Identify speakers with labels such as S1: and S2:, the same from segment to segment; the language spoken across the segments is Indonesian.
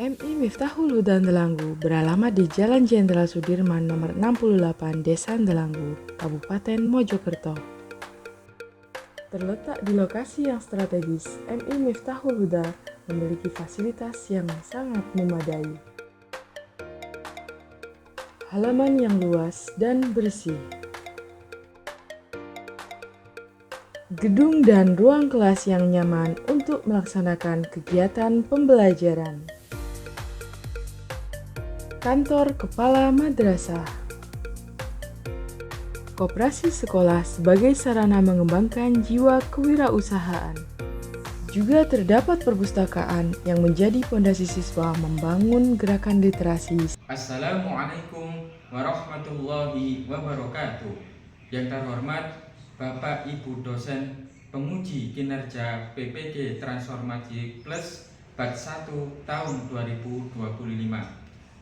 S1: MI Miftahul Huda Ndelanggu beralamat di Jalan Jenderal Sudirman nomor 68 Desa Ndelanggu, Kabupaten Mojokerto. Terletak di lokasi yang strategis, MI Miftahul Huda memiliki fasilitas yang sangat memadai. Halaman yang luas dan bersih. Gedung dan ruang kelas yang nyaman untuk melaksanakan kegiatan pembelajaran. Kantor Kepala Madrasah. Koperasi sekolah sebagai sarana mengembangkan jiwa kewirausahaan. Juga terdapat perpustakaan yang menjadi pondasi siswa membangun gerakan literasi.
S2: Assalamualaikum warahmatullahi wabarakatuh. Yang terhormat Bapak Ibu dosen penguji kinerja PPG Transformasi Plus Batch 1 tahun 2025.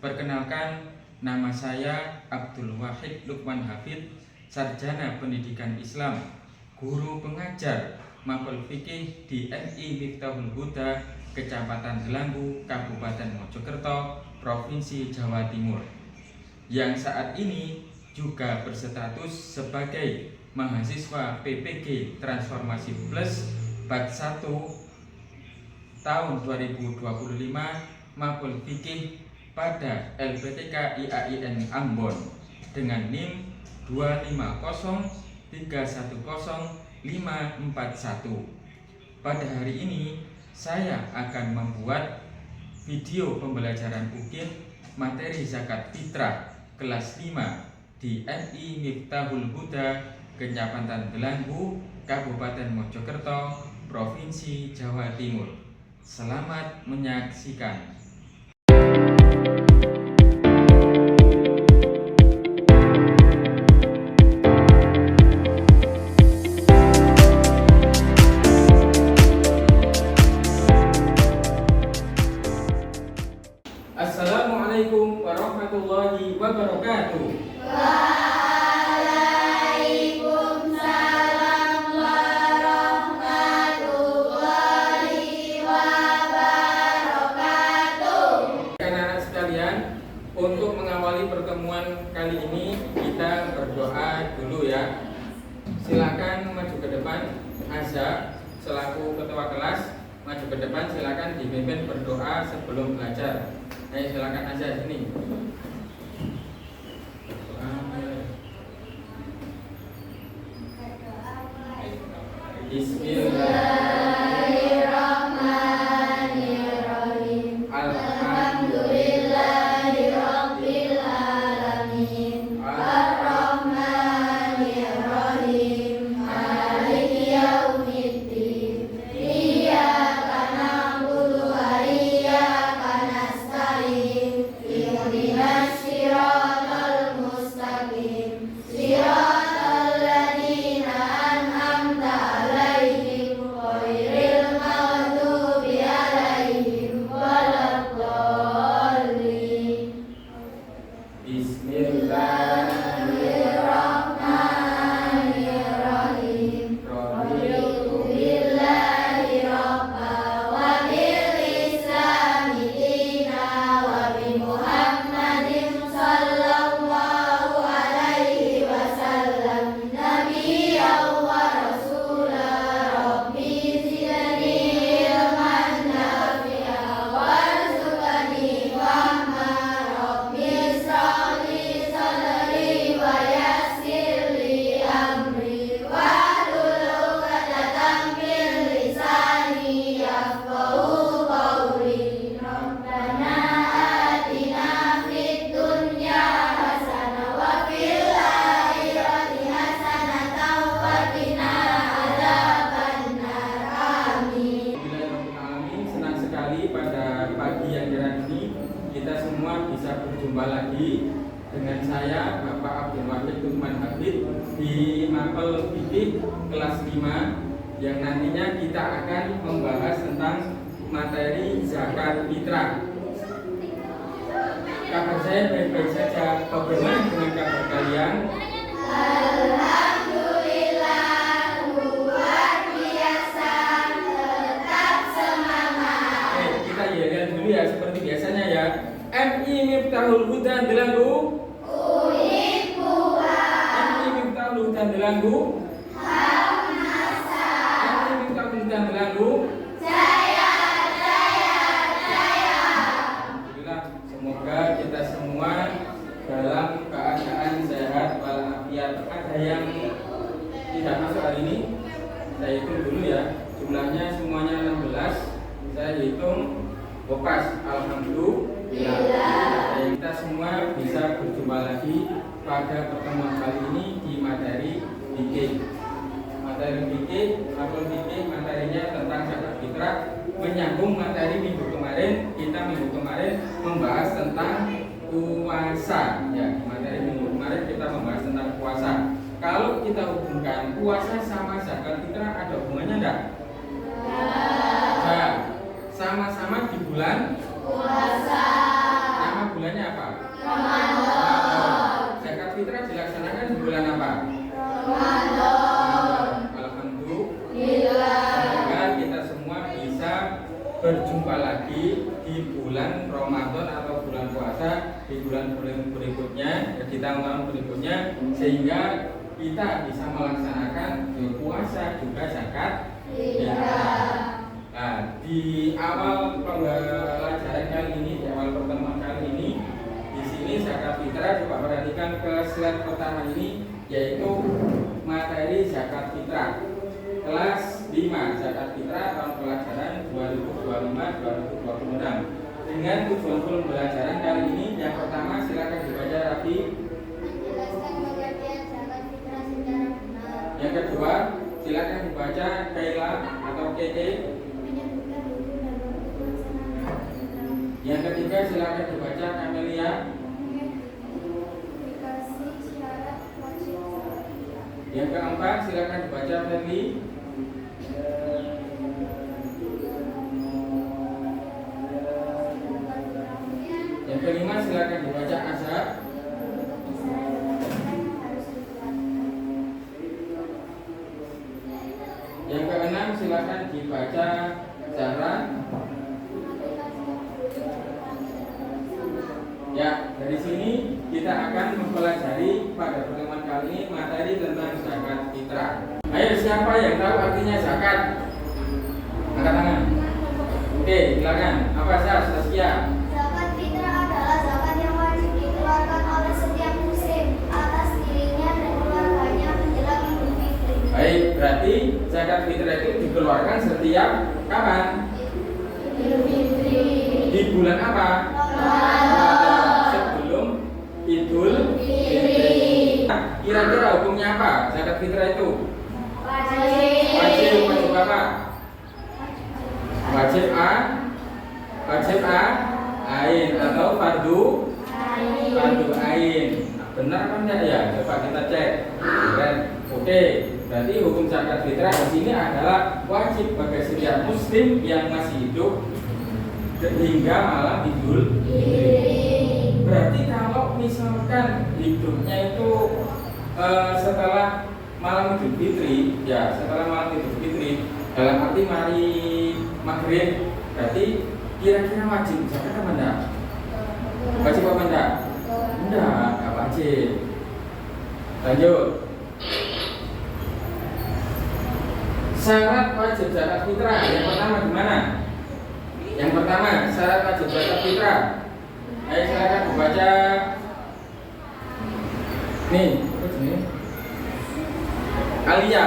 S2: Perkenalkan, nama saya Abdul Wahid Lukman Hafid, Sarjana Pendidikan Islam, guru pengajar Mapel Fikih di MI Miftahul Huda, Kecamatan Ndelanggu, Kabupaten Mojokerto, Provinsi Jawa Timur, yang saat ini juga berstatus sebagai mahasiswa PPG Transformasi Plus Batch 1 tahun 2025 Mapel Fikih pada LPTK IAIN Ambon dengan NIM 250310541. Pada hari ini saya akan membuat video pembelajaran UKIN materi zakat fitrah kelas 5 di MI Miftahul Huda, Kecamatan Ndelanggu, Kabupaten Mojokerto, Provinsi Jawa Timur. Selamat menyaksikan. Assalamualaikum warahmatullahi wabarakatuh.
S3: Waalaikumsalam warahmatullahi wabarakatuh.
S2: Anak-anak sekalian, untuk mengawali pertemuan kali ini kita berdoa dulu ya. Silakan maju ke depan. Azza selaku ketua kelas maju ke depan, silakan dipimpin berdoa sebelum belajar. Ayo silakan aja sini. Bismillahirrahmanirrahim. Alhamdulillahirabbil alamin. Arrahmanirrahim. Maliki yaumiddin. Iyyaka na'budu wa iyyaka nasta'in. Ihdinas siratal mustaqim. Siratal ladzina an'amta 'alaihim ghairil maghdubi 'alaihim waladdallin. Bismillahirrahmanirrahim. Raditu billahi rabba wa bil islami dina wa bi Muhammadin sallallahu alaihi wasallam nabiyyan wa rasula. Rabbi zidni ilman nafi'a warzuqni fahma. Rabbi ishrah li sadri wa yassir li amri wahlul 'uqdatam min lisani yafqahu qawli. Rabbana atina fid dunya hasanah wa fil akhirati hasanah wa qina adzabannar. Amin. Bismillahirrahmanirrahim. Senang sekali pada pagi yang cerah ini kita semua bisa berjumpa lagi dengan saya Bapak Abdul Wahid Lukman Hafid di Mapel Fikih kelas 5 yang nantinya kita akan membahas tentang materi zakat fitrah. Kabar saya baik-baik saja. Bagaimana dengan kabar kalian?
S3: Alhamdulillah, luar biasa, tetap semangat.
S2: Kita ya jalan dulu ya seperti biasanya ya. MI Miftahul Huda Delanggu. MI Miftahul Huda Delanggu. MI Miftahul Huda Delanggu. Alhamdulillah, semoga kita semua dalam keadaan sehat walafiat. Ada yang tidak masuk hari ini? Saya hitung dulu ya. Jumlahnya semuanya 16. Saya hitung pas. Alhamdulillah. Kita semua bisa berjumpa lagi pada pertemuan kali ini di materi fikih. Materi fikih, materinya tentang zakat fitrah, menyambung materi minggu kemarin. Kita minggu kemarin membahas tentang puasa. Ya, di materi minggu kemarin kita membahas tentang puasa. Kalau kita hubungkan puasa sama zakat fitrah, ada hubungannya enggak? Nah, sama-sama di bulan puasa. Nama bulannya apa? Ramadan. Zakat fitrah dilaksanakan di bulan apa? Ramadan. Alhamdulillah. Semoga kita semua bisa berjumpa lagi di bulan Ramadan atau bulan puasa di bulan-bulan berikutnya, di tahun-tahun berikutnya, sehingga kita bisa melaksanakan puasa juga zakat fitrah. Nah, di awal pembelajaran kali ini, di awal pertemuan kali ini, di sini zakat fitrah, coba perhatikan ke slide pertama ini, yaitu materi zakat fitrah kelas 5 zakat fitrah tahun pelajaran 2025-2026. Dengan tujuan pembelajaran kali ini, yang pertama silakan dibaca Rafi.
S3: Menjelaskan pengertian zakat fitrah secara benar.
S2: Yang kedua, silakan dibaca Kaila atau Keke.
S3: Menyebutkan hukum dan waktu pelaksanaan zakat fitrah.
S2: Yang ketiga, silakan dibaca Kamelia.
S3: Mengidentifikasi syarat wajib zakat fitrah.
S2: Yang keempat, silakan dibaca Feli. Yang kelima, silakan dibaca Azhar. Yang keenam, silakan dibaca Zahra. Ya, dari sini kita akan mempelajari pada pertemuan kali ini materi tentang zakat fitrah. Ayo, siapa yang tahu artinya zakat? Angkat tangan. Oke, silakan. Apa Saskia?
S3: Zakat fitrah adalah zakat yang wajib dikeluarkan oleh setiap muslim atas dirinya dan keluarganya menjelang Idul Fitri.
S2: Baik, berarti zakat fitrah itu dikeluarkan setiap kapan?
S3: Idul Fitri.
S2: Di bulan apa?
S3: Ramadan.
S2: Sebelum Idul Fitri. Kira-kira hukumnya apa zakat fitrah itu? Wajib apa? Wajib ain atau fardu ain. Nah, benar kan enggak ya? Coba kita cek. Keren. Oke, berarti hukum zakat fitrah di sini adalah wajib bagi setiap muslim yang masih hidup hingga malam Idul Fitri. Berarti kalau misalkan hidupnya itu setelah malam Idul Fitri, ya setelah malam Idul Fitri, dalam arti mari maghrib, berarti kira-kira wajib zakat apa enggak? Wajib apa enggak? Enggak wajib. Lanjut. Syarat wajib zakat fitrah yang pertama gimana? Yang pertama syarat wajib zakat fitrah. Ayo silakan membaca. Nih, Alia.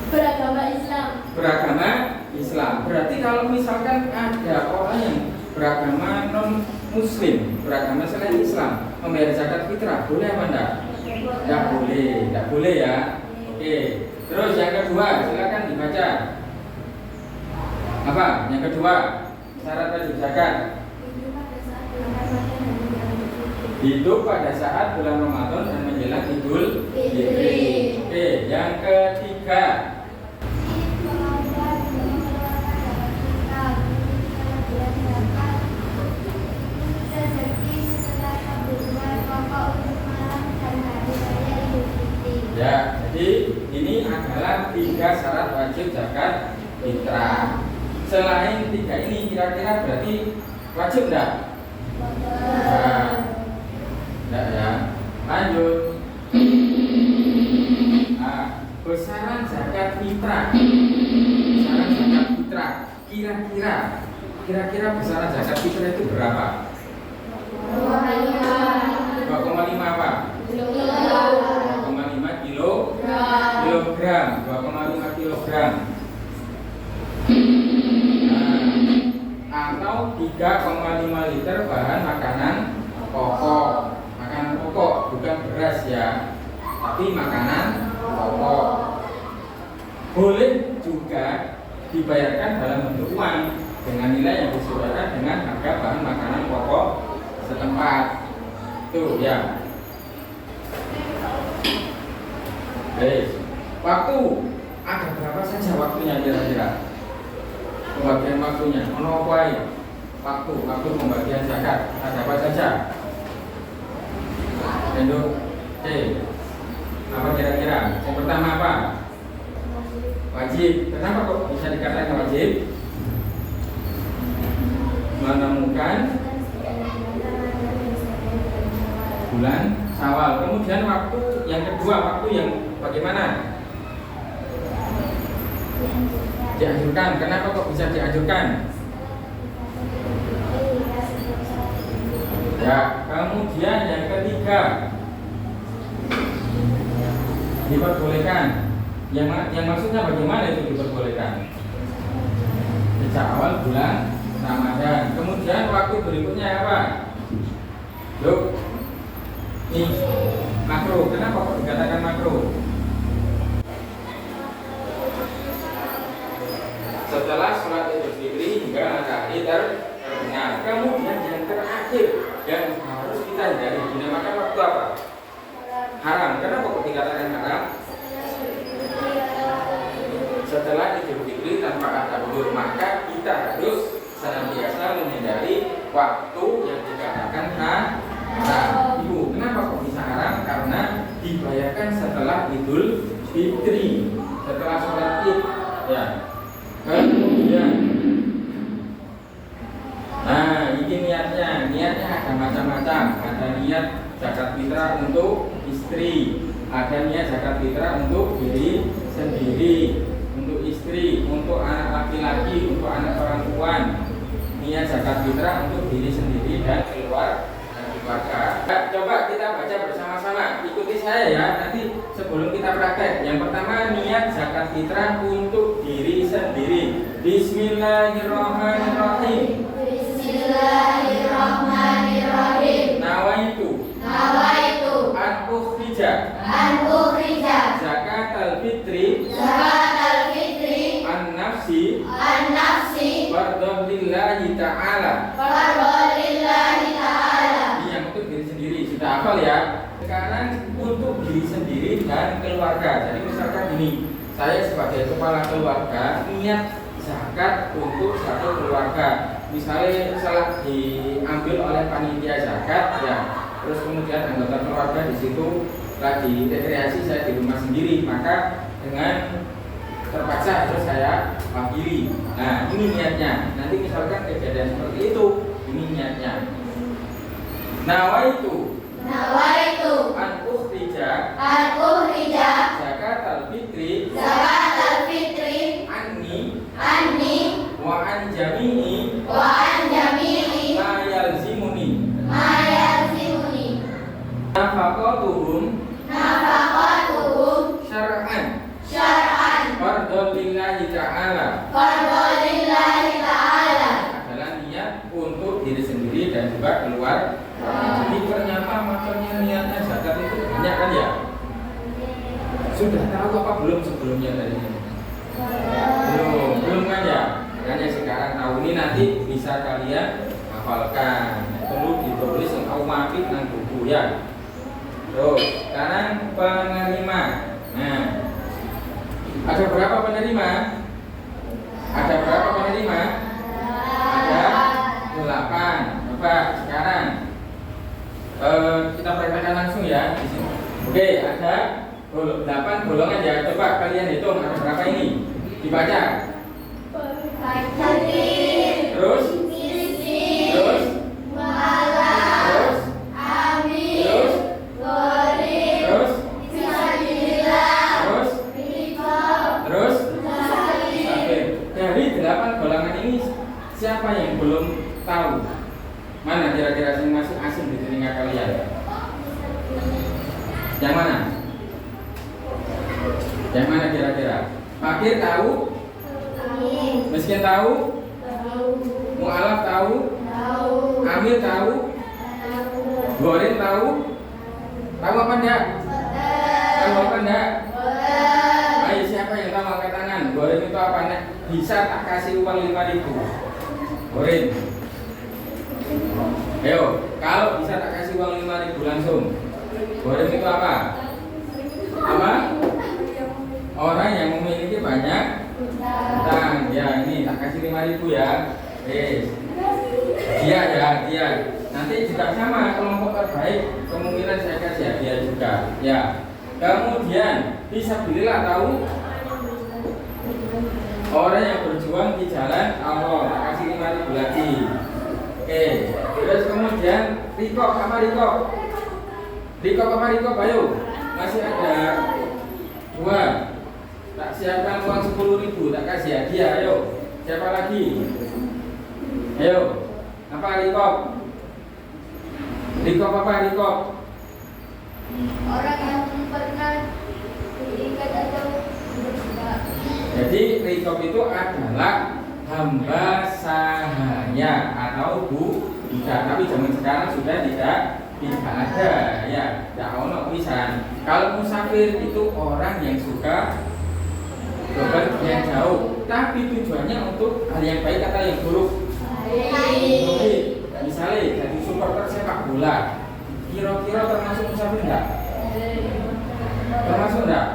S3: Beragama Islam.
S2: Beragama Islam. Berarti kalau misalkan ada orang yang beragama non muslim, beragama selain Islam, membayar zakat fitrah, boleh apa enggak? Enggak boleh, enggak boleh ya. Oke. Terus yang kedua, silakan dibaca. Apa? Yang kedua, syarat wajib zakat. Hidup pada saat bulan Ramadan dan menjelang Idul Fitri. Oke, yang ketiga. Ya, jadi ini adalah 3 syarat wajib zakat fitrah. Selain 3 ini kira-kira berarti wajib enggak? Nah, enggak ya. Lanjut. Nah, besaran zakat fitrah. Besaran zakat fitrah. Kira-kira besaran zakat fitrah itu berapa? 2,5 apa? 2,5 kilogram. 2,5 kilogram. Atau 3,5 liter bahan makanan pokok. Makanan pokok bukan beras ya, tapi makanan pokok. Boleh juga dibayarkan dalam bentuk uang dengan nilai yang disesuaikan dengan harga bahan makanan pokok setempat. Tuh ya. Waktu ada berapa saja waktunya kira-kira? Pembagian waktunya, waktu pembagian zakat ada apa saja? Apa kira-kira? Yang pertama apa? Wajib. Kenapa kok bisa dikatakan wajib? Menemukan bulan Syawal. Kemudian waktu yang kedua, waktu yang bagaimana? Dianjurkan. Kenapa kok bisa dianjurkan? Ya, kemudian yang ketiga diperbolehkan. Yang maksudnya bagaimana itu diperbolehkan? Sejak awal bulan Ramadan. Kemudian waktu berikutnya apa? Yuk, nih makro. Kenapa kok dikatakan makro? Setelah sholat Idul Fitri hingga matahari terbenam. Kemudian yang terakhir yang harus kita hindari dinamakan waktu apa? Haram. Kenapa kok dikatakan haram? Setelah Idul Fitri tanpa ada udur, maka kita harus senantiasa menghindari waktu yang dikatakan haram. Ibu, kenapa kok bisa haram? Karena dibayarkan setelah Idul Fitri, setelah sholat Id. Ya. Kemudian, nah ini niatnya ada macam-macam. Ada niat zakat fitrah untuk istri, ada niat zakat fitrah untuk diri sendiri, untuk istri, untuk anak laki-laki, untuk anak perempuan. Niat zakat fitrah untuk diri sendiri dan keluarga. Coba kita baca bersama-sama. Ikuti saya ya. Nanti sebelum kita praktek, yang pertama niat zakat fitrah untuk diri sendiri. Bismillahirrahmanirrahim.
S3: Bismillahirrahmanirrahim.
S2: Nawaitu an ukhrija zakatal fitri an nafsi fardhan lillahi ta'ala. Sudah hafal ya? Sekarang untuk diri sendiri dan keluarga. Jadi misalkan ini, saya sebagai kepala keluarga niat zakat untuk satu keluarga. Misalnya setelah diambil oleh panitia zakat ya, terus kemudian anggota keluarga di situ lagi rekreasi, saya di rumah sendiri, maka dengan terpaksa harus saya wakili. Nah ini niatnya. Nanti misalkan kejadian seperti itu, ini niatnya. Nawaitu an ukhrija zakatal fitri anni wa an jami'i ma yalzimuni nafaqatuhum syar'an fardhan lillahi ta'ala. Adalah niat untuk diri sendiri dan juga keluar. Jadi ternyata makanya niatnya zakat itu banyak kan ya? Sudah tahu apa belum sebelumnya dari ini? Belum kan ya? Makanya sekarang tahu, ini nanti bisa kalian hafalkan. Perlu ditulis aumatik dan buku ya. Terus sekarang penerima. Nah, ada berapa penerima? Ada 8. Coba sekarang kita praktekkan langsung ya di sini. Oke, ada 8 golongan ya. Coba kalian hitung ada berapa ini? Dibaca. Terus belum tahu? Mana kira-kira yang masih asing di telinga kalian? Yang mana? Yang mana kira-kira? Fakir tahu? Miskin tahu? Mu'alaf tahu? Amil tahu? Gorin tahu? Tahu apa enggak? Tahu apa enggak? Ayo siapa yang tahu angkat tangan? Gorin itu apa enggak? Bisa tak kasih uang 5.000? Gorin. Ayo, kalau bisa tak kasih uang 5.000 langsung. Gorin itu apa? Apa? Orang yang memiliki banyak utang. Ya, ini tak kasih 5.000 ya. Dia ya, dia. Nanti juga sama kelompok terbaik, kemungkinan saya kasih hadiah juga. Ya. Kemudian fisabilillah tahu? Orang yang berjuang di jalan Allah, tak kasih 5.000 lagi. Terus kemudian rikop apa rikop? Rikop apa rikop? Ayo, masih ada 2. Tak siapkan uang 10.000, tak kasih hadiah. Ayo, siapa lagi? Ayo, apa rikop? Rikop apa rikop?
S3: Orang yang pernah diikat atau berbuat.
S2: Jadi rikop itu adalah hamba sahaya atau budak. Tapi zaman sekarang sudah tidak ada ya, tidak ono pisan. Kalau musafir itu orang yang suka bepergian jauh, tapi tujuannya untuk hal yang baik atau yang buruk? Baik. Misalnya jadi supporter sepak bola, kira-kira termasuk musafir enggak? Termasuk enggak?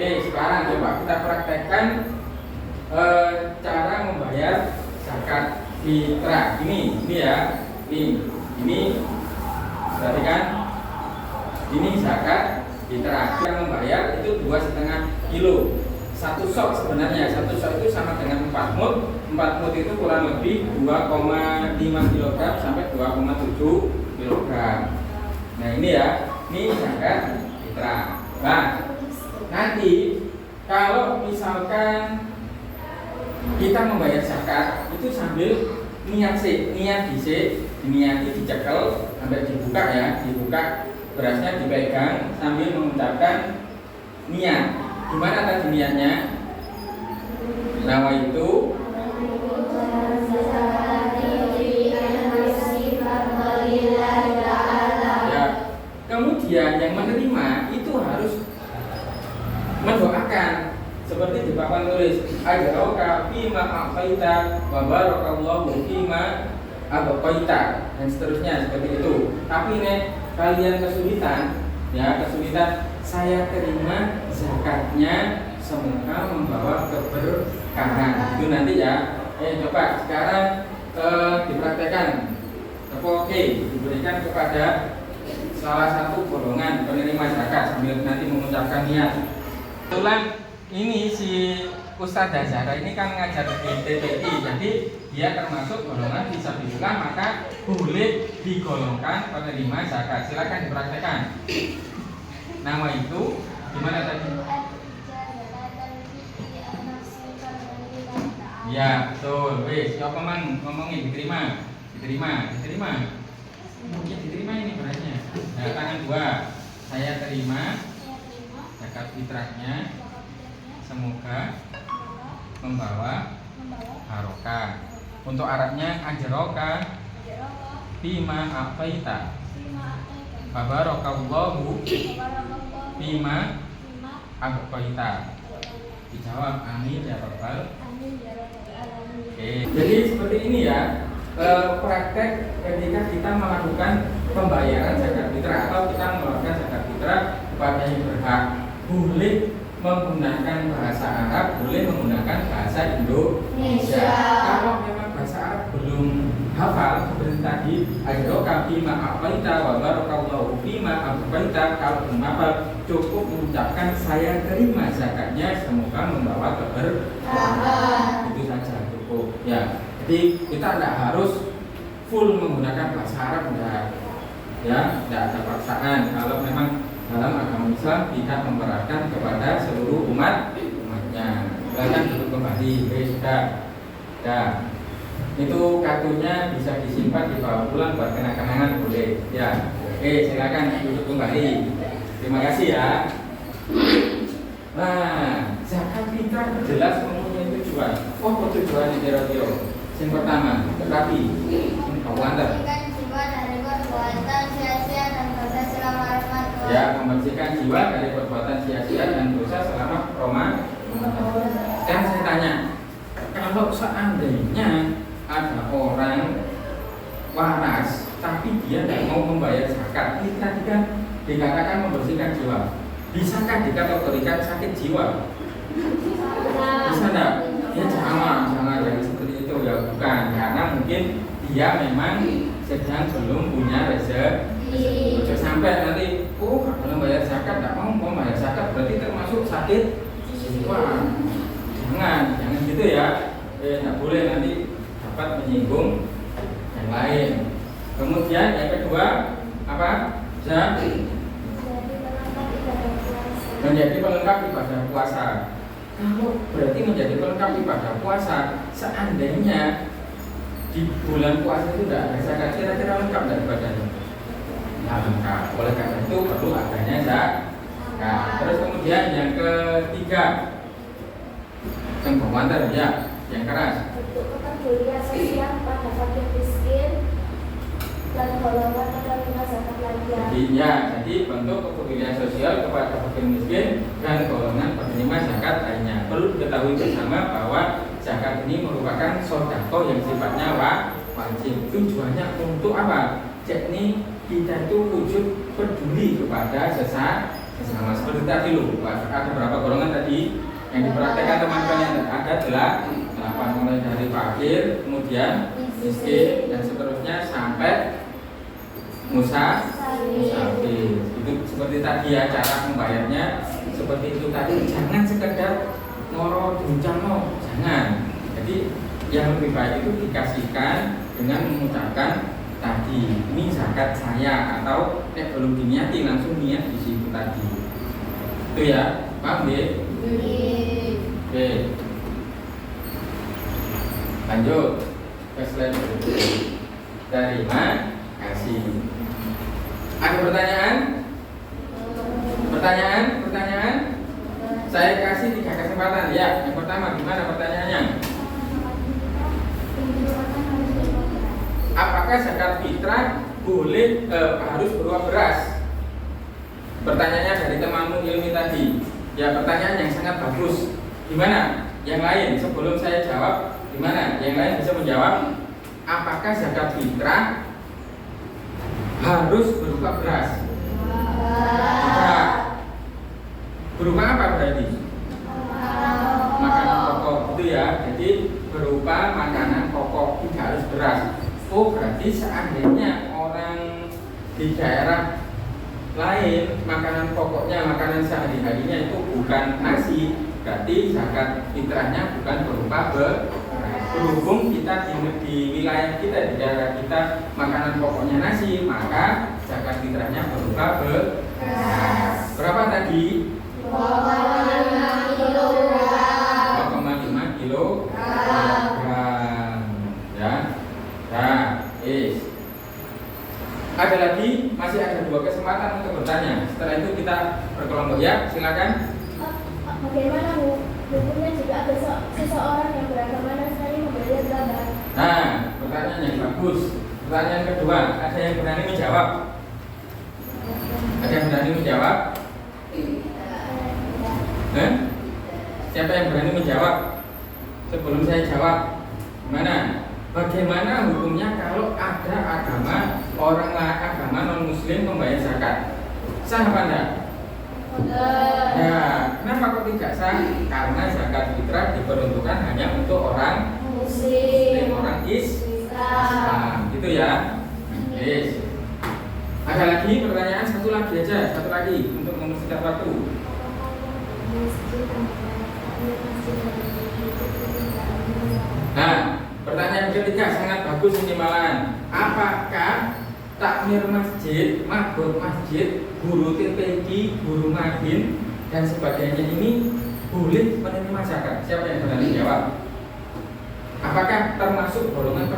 S2: Sekarang coba kita praktekkan cara membayar zakat fitrah. Ini ya, ini berarti kan? Ini zakat fitrah. Kita membayar itu 2,5 kilo. Satu sok sebenarnya, satu sok itu sama dengan 4 mud. 4 mud itu kurang lebih 2,5 kg sampai 2,7 kg. Nah ini ya, ini zakat fitrah. Nah, nanti kalau misalkan kita membayar zakat itu sambil niat diniati dicekel sampai dibuka ya, dibuka berasnya dipegang sambil mengucapkan niat. Gimana tadi niatnya? Nawa itu ya. Kemudian yang menerima itu harus mendoakan seperti di papan tulis ajraka fima a'taita wa barakallahu fima abqaita dan seterusnya seperti itu. Tapi nih kalian kesulitan saya terima zakatnya semoga membawa keberkahan. Itu nanti ya. Coba sekarang dipraktekkan. Oke, diberikan kepada salah satu golongan penerima zakat sambil nanti mengucapkan niat. Kebetulan ini si Ustadzah Zahra ini kan ngajar di TPI, jadi dia termasuk golongan fisabilillah, maka boleh digolongkan penerima zakat. Silakan dipraktekkan. Nama itu gimana tadi? Ya betul. Wes, siapa ngomongin diterima. Mungkin diterima ini beratnya. Nah, tangan 2. Saya terima zakat fitrahnya. Semoga membawa barokah. Untuk Arabnya ajroka bima a'taita Barakallahu bima a'taita. Dijawab amin ya rabbal. Oke. Jadi seperti ini ya, praktek ketika kita melakukan pembayaran zakat fitrah atau kita mengeluarkan zakat fitrah kepada yang berhak. Boleh menggunakan bahasa Arab, boleh menggunakan bahasa Indonesia. Kalau memang bahasa Arab belum hafal seperti tadi, ajroka bima a'taita wa barakallahu bima a'taita, kalau belum hafal cukup mengucapkan saya terima zakatnya semoga membawa keberkahan. Itu saja cukup. Ya, jadi kita tidak harus full menggunakan bahasa Arab, tidak ada paksaan. Kalau memang dalam agama Islam tidak memberatkan kepada seluruh umatnya. Silakan duduk kembali. Sudah. Itu kartunya bisa disimpan dibawa pulang buat kenang-kenangan boleh. Ya, oke silakan duduk kembali. Terima kasih ya. Nah, zakat fitrah jelas mempunyai tujuan. Oh, tujuan kira-kira. Yang pertama, tetapi antar.
S3: Membersihkan jiwa dari perbuatan sia-sia dan dosa selama Ramadan.
S2: Ya, membersihkan jiwa dari perbuatan sia-sia dan dosa selama Ramadan. Kan saya tanya, kalau seandainya ada orang waras tapi dia tidak mau membayar zakat, ini tadi kan dikatakan membersihkan jiwa. Bisakah dikategorikan sakit jiwa? Bisa enggak? Ya jangan jadi seperti itu ya, bukan, karena mungkin dia memang sedang belum punya rezeki. Jangan sampai nanti, kalau bayar zakat tidak mau membayar zakat berarti termasuk sakit jiwa. Jangan gitu ya. Tidak boleh nanti dapat menyinggung yang lain. Kemudian yang kedua apa? Menjadi pelengkap ibadah puasa. Kalau berarti menjadi pelengkap ibadah puasa, seandainya di bulan puasa itu tidak ada zakat, kira-kira lengkap dari ibadahnya? Nah, lengkap. Oleh karena itu perlu adanya zakat. Terus kemudian yang ketiga, yang bermantar ya, yang keras.
S3: Bentuk kepedulian sosial pada fakir miskin dan golongan penerima zakat lainnya.
S2: Jadi bentuk kepedulian sosial kepada fakir miskin dan golongan penerima zakat lainnya. Perlu diketahui bersama bahwa zakat ini merupakan sedekah yang sifatnya wajib. Tujuannya untuk apa? Jadi kita itu wujud peduli kepada sesama. Seperti tadi ada berapa golongan tadi yang diperhatikan teman-teman yang ada adalah 8 mulai dari fakir, kemudian miskin dan seterusnya sampai musafir. Itu seperti tadi ya, cara membayarnya seperti itu tadi. Jangan sekedar ngoro diuncangno, jangan. Jadi yang lebih baik itu dikasihkan dengan mengucapkan tadi ini zakat saya, atau belum diniati langsung niat di situ tadi. Itu ya, paham ya? Oke. Lanjut ke slide berikutnya. Terima kasih. Ada pertanyaan? Pertanyaan? Saya kasih 3 kesempatan. Ya, yang pertama gimana pertanyaannya? Apakah zakat fitrah boleh harus berupa beras? Pertanyaannya dari temanmu Ilmi tadi. Ya, pertanyaan yang sangat bagus. Gimana? Yang lain sebelum saya jawab, gimana? Yang lain bisa menjawab. Apakah zakat fitrah harus berupa beras? Berupa apa berarti? Makanan pokok, itu ya. Jadi berupa makanan pokok, tidak harus beras. Oh, berarti seandainya orang di daerah lain makanan pokoknya, makanan sehari-harinya itu bukan nasi, berarti zakat fitrahnya bukan berupa beras. Berhubung kita di wilayah kita, di daerah kita makanan pokoknya nasi, maka zakat fitrahnya berupa beras. Berapa tadi? 2,5 kilogram. Ya. Nah, ada lagi, masih ada 2 kesempatan untuk bertanya. Setelah itu kita berkelompok ya, silakan.
S3: Bagaimana hukumnya jika ada seseorang yang beragama Nasrani membeli zakat?
S2: Nah, pertanyaan yang bagus. Pertanyaan kedua, ada yang berani menjawab? Ada yang berani menjawab? Siapa yang berani menjawab? Sebelum saya jawab, gimana? Bagaimana hukumnya kalau ada agama non-muslim membayar zakat? Sah apa enggak? Nah, kenapa kok tidak sah? Karena zakat fitrah diperuntukkan hanya untuk orang muslim, orang Islam. Gitu ya. Yes. Ada lagi pertanyaan? Satu lagi untuk mempersingkat waktu. Nah, pertanyaan ketiga sangat bagus ini malahan. Apakah takmir masjid, mabot masjid, guru TPQ, guru madin dan sebagainya ini boleh menerima zakat? Siapa yang berani jawab? Apakah termasuk golongan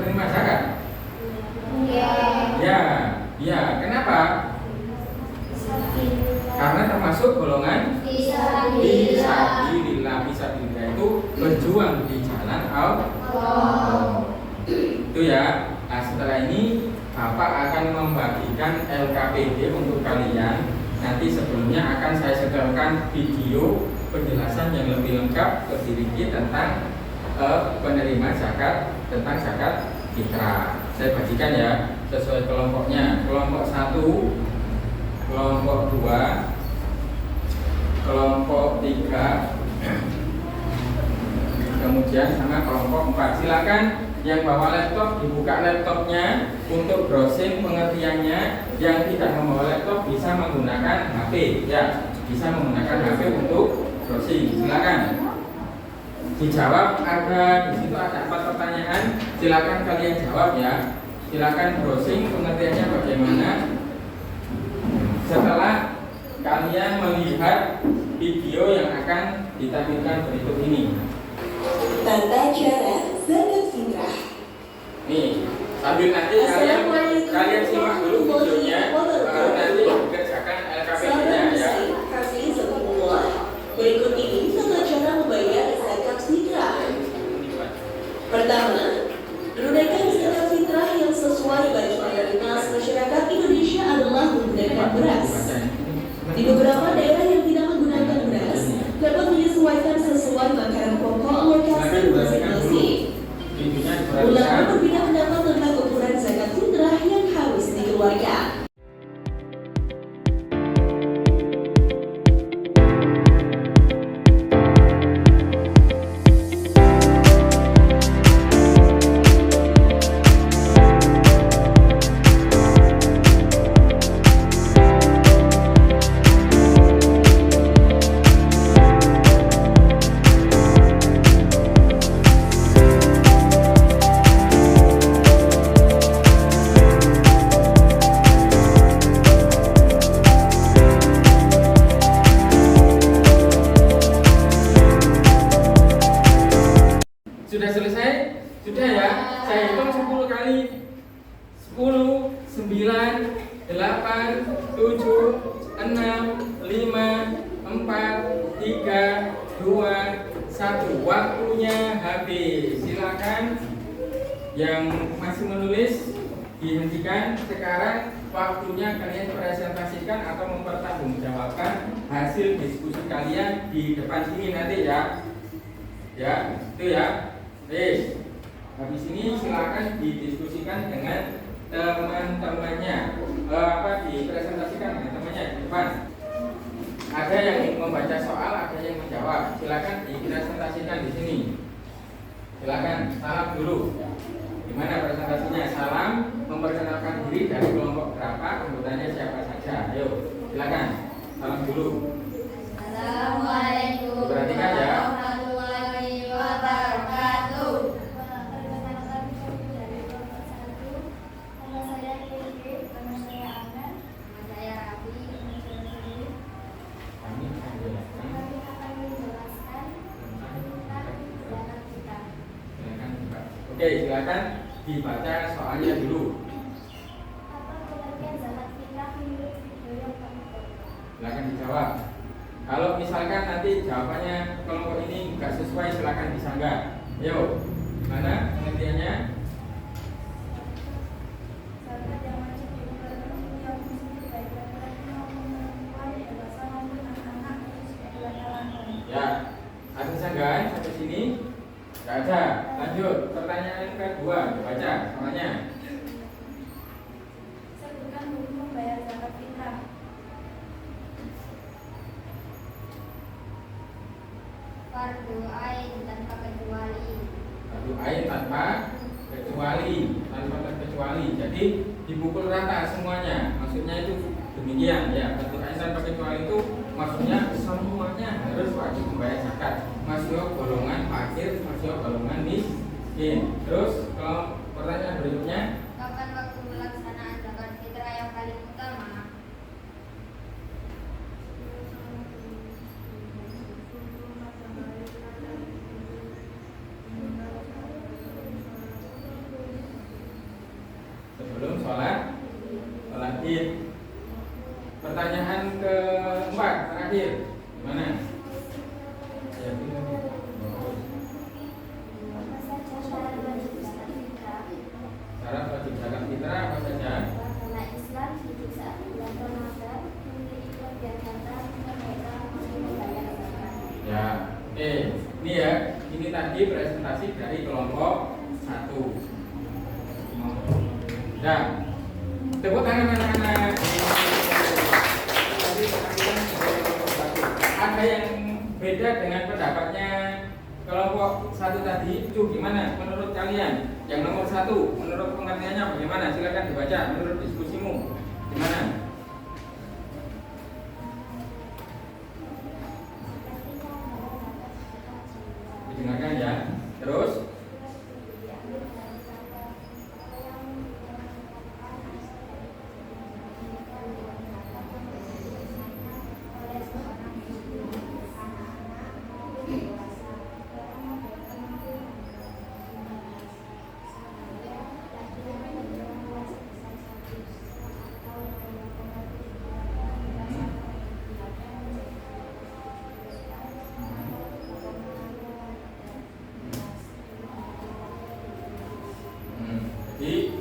S2: Itu ya. Nah, setelah ini Bapak akan membagikan LKPD untuk kalian. Nanti sebelumnya akan saya setelkan video penjelasan yang lebih lengkap, lebih rinci tentang penerima zakat, tentang zakat fitrah. Saya bagikan ya sesuai kelompoknya. Kelompok 1, kelompok 2, kelompok 3, kemudian sama kelompok 4. Silakan yang bawa laptop dibuka laptopnya untuk browsing pengertiannya. Yang tidak membawa laptop bisa menggunakan HP ya, bisa menggunakan HP untuk browsing. Silakan dijawab. Ada di situ ada 4 pertanyaan. Silakan kalian jawab ya. Silakan browsing pengertiannya bagaimana. Setelah kalian melihat video yang akan ditampilkan berikut ini.
S4: Tata cara zakat fitrah.
S2: Nih, sambil nanti kalian simak dulu videonya, baru nanti kerjakan LKPD-nya ya.
S4: Berikut ini tata cara membayar zakat fitrah. Pertama, menunaikan zakat fitrah yang sesuai bagi mayoritas masyarakat Indonesia adalah menggunakan beras. Di beberapa daerah yang tidak menggunakan beras, dapat menyesuaikan sesuai makanan pokok lokasi masing-masing. Ulama berbeda pendapat tentang ukuran zakat fitrah yang harus dikeluarkan.
S2: Sudah selesai? Sudah ya? Saya hitung 10 kali. 10, 9, 8, 7, 6, 5, 4, 3, 2, 1. Waktunya habis. Silakan yang masih menulis dihentikan. Sekarang waktunya kalian presentasikan atau mempertanggungjawabkan hasil diskusi kalian di depan sini nanti ya. Ya, itu ya. Habis ini silakan didiskusikan dengan teman-temannya. Dipresentasikan dengan temannya di depan. Ada yang membaca soal, ada yang menjawab. Silakan dipresentasikan di sini. Silakan salam dulu. Gimana presentasinya? Salam, memperkenalkan diri dari kelompok berapa, anggotanya siapa saja. Ayo, silakan. Salam dulu.
S3: Assalamualaikum
S2: Perhatikan ya.
S3: warahmatullahi wabarakatuh. Nama saya Kiki, nama saya Ana, nama saya Rabi, nama saya Suri.
S2: Kami akan menjelaskan.
S3: Kami akan menjelaskan tentang zakat fitrah.
S2: Silakan Pak. Oke, silakan dibaca soalnya dulu.
S3: Apa pengertian zakat fitrah menurut video yang kami buat?
S2: Silakan dijawab. Kalau misalkan nanti jawabannya kelompok ini nggak sesuai, silakan disanggah. Ayo, mana pengertiannya?
S3: Zakat yang wajib dikeluarkan setiap muslim baik laki-laki maupun perempuan, dewasa maupun anak-anak usia 2 tahun.
S2: Ya, ada sanggahan sampai sini? Nggak ada. Lanjut, pertanyaan kedua, baca soalnya.
S3: Sebutkan hukum membayar zakat fitrah. Fardu ain tanpa kecuali.
S2: Fardu ain tanpa terkecuali. Jadi dipukul rata semuanya. Maksudnya itu demikian ya. Fardu ain tanpa kecuali itu maksudnya semuanya harus wajib membayar zakat. Masuk golongan fakir, masuk golongan miskin. Terus kalau pertanyaan berikutnya,
S3: Kapan waktu pelaksanaan zakat fitrah yang paling utama?
S2: sebelum sholat Id. Pertanyaan keempat terakhir, gimana? Ya,
S3: Apa saja syarat wajib zakat fitrah?
S2: Syarat wajib zakat fitrah apa saja?
S3: Agama Islam hidup saat bulan Ramadan, memiliki kegiatan mereka masih membayar zakat.
S2: Ya, oke. Ini ya, ini tadi presentasi dari kelompok 1. Nah, tepuk tangan anak-anak. Ada yang beda dengan pendapatnya kelompok 1 tadi, itu gimana menurut kalian? Yang nomor 1, menurut pengertiannya bagaimana? Silakan dibaca menurut diskusimu. Gimana? Didengarkan ya. Terus jadi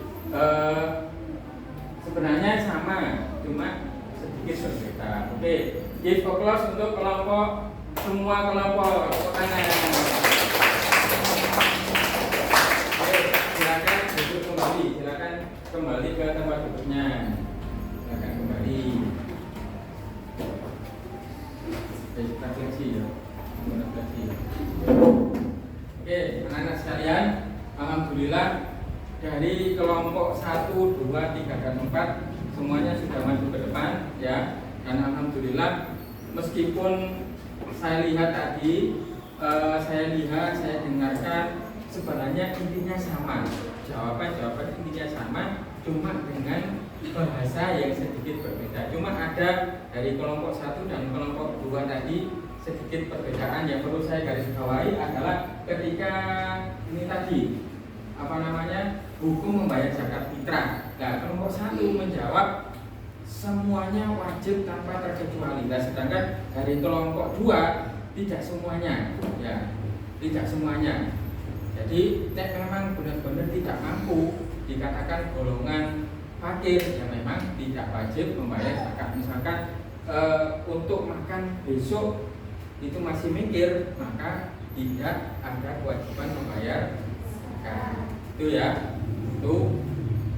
S2: sebenarnya sama, cuma sedikit berbeda. Oke, give applause untuk kelompok semua kelompok. Oke, silakan duduk kembali, silakan kembali ke tempat duduknya. Silakan kembali. Kita fleksi ya, kita fleksi. Oke, anak-anak sekalian, alhamdulillah. Dari kelompok 1, 2, 3, dan 4 semuanya sudah maju ke depan ya. Dan alhamdulillah meskipun saya lihat tadi, saya dengarkan sebenarnya intinya sama. Jawaban intinya sama, cuma dengan bahasa yang sedikit berbeda. Cuma ada dari kelompok 1 dan kelompok 2 tadi sedikit perbedaan yang perlu saya garis bawahi adalah ketika ini tadi hukum membayar zakat fitrah. Nah, kelompok 1 menjawab semuanya wajib tanpa terkecuali. Nah, sedangkan dari kelompok 2 tidak semuanya, ya, tidak semuanya. Jadi, memang benar-benar tidak mampu dikatakan golongan fakir yang memang tidak wajib membayar zakat. Misalkan untuk makan besok itu masih mikir, maka tidak ada kewajiban membayar zakat. Itu ya. Itu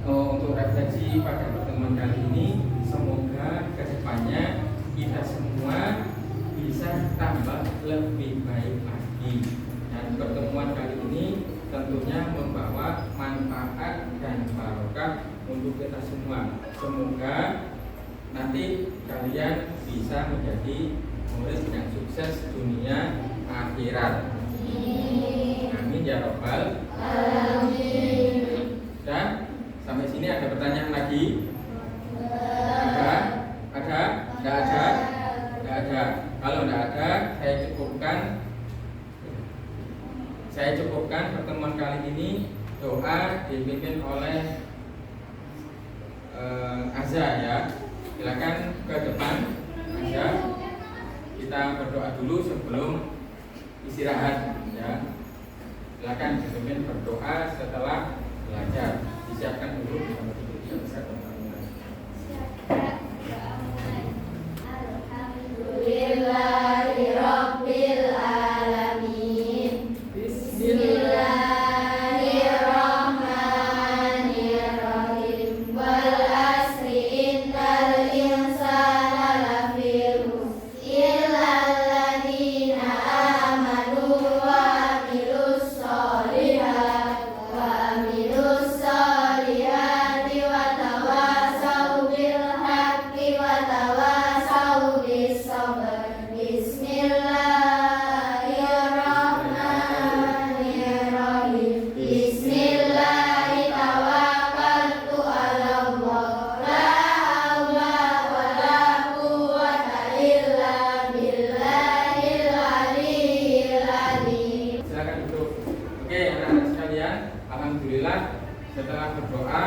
S2: untuk refleksi pada pertemuan kali ini. Semoga kedepannya kita semua bisa tambah lebih baik lagi. Dan pertemuan kali ini tentunya membawa manfaat dan barokah untuk kita semua. Semoga nanti kalian bisa menjadi murid yang sukses dunia akhirat. Amin ya robbal alamin. Dan sampai sini ada pertanyaan lagi? Ada? Tidak ada. Kalau tidak ada, saya cukupkan pertemuan kali ini. Doa dipimpin oleh Azza ya. Silakan ke depan Azza. Kita berdoa dulu sebelum istirahat ya. Silakan dipimpin berdoa setelah belajar. Disiapkan dulu bersama duduk yang besar pembangunan.
S3: Alhamdulillahirabbil alamin. Bismillahirrahmanirrahim. Wal asri innal insana lafi khusr illa alladziina aamanu wa amilus sholihat wa tawassaw bil haqqi wa tawassaw bis sabr. Bismillahirrahmanirrahim. Bismillahi tawakkaltu 'alallah. La haula wa la quwwata illa billahil aliyyil azim.
S2: Silakan duduk. Oke, anak-anak sekalian, alhamdulillah setelah berdoa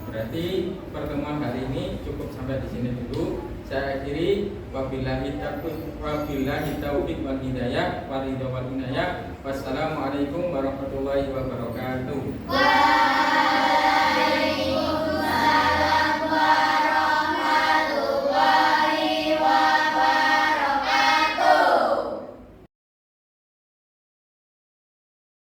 S2: berarti pertemuan hari ini cukup sampai di sini dulu. Saya akhiri, wabillahi taufiq wal hidayah wa ridha wal inayah. Wassalamualaikum warahmatullahi wabarakatuh.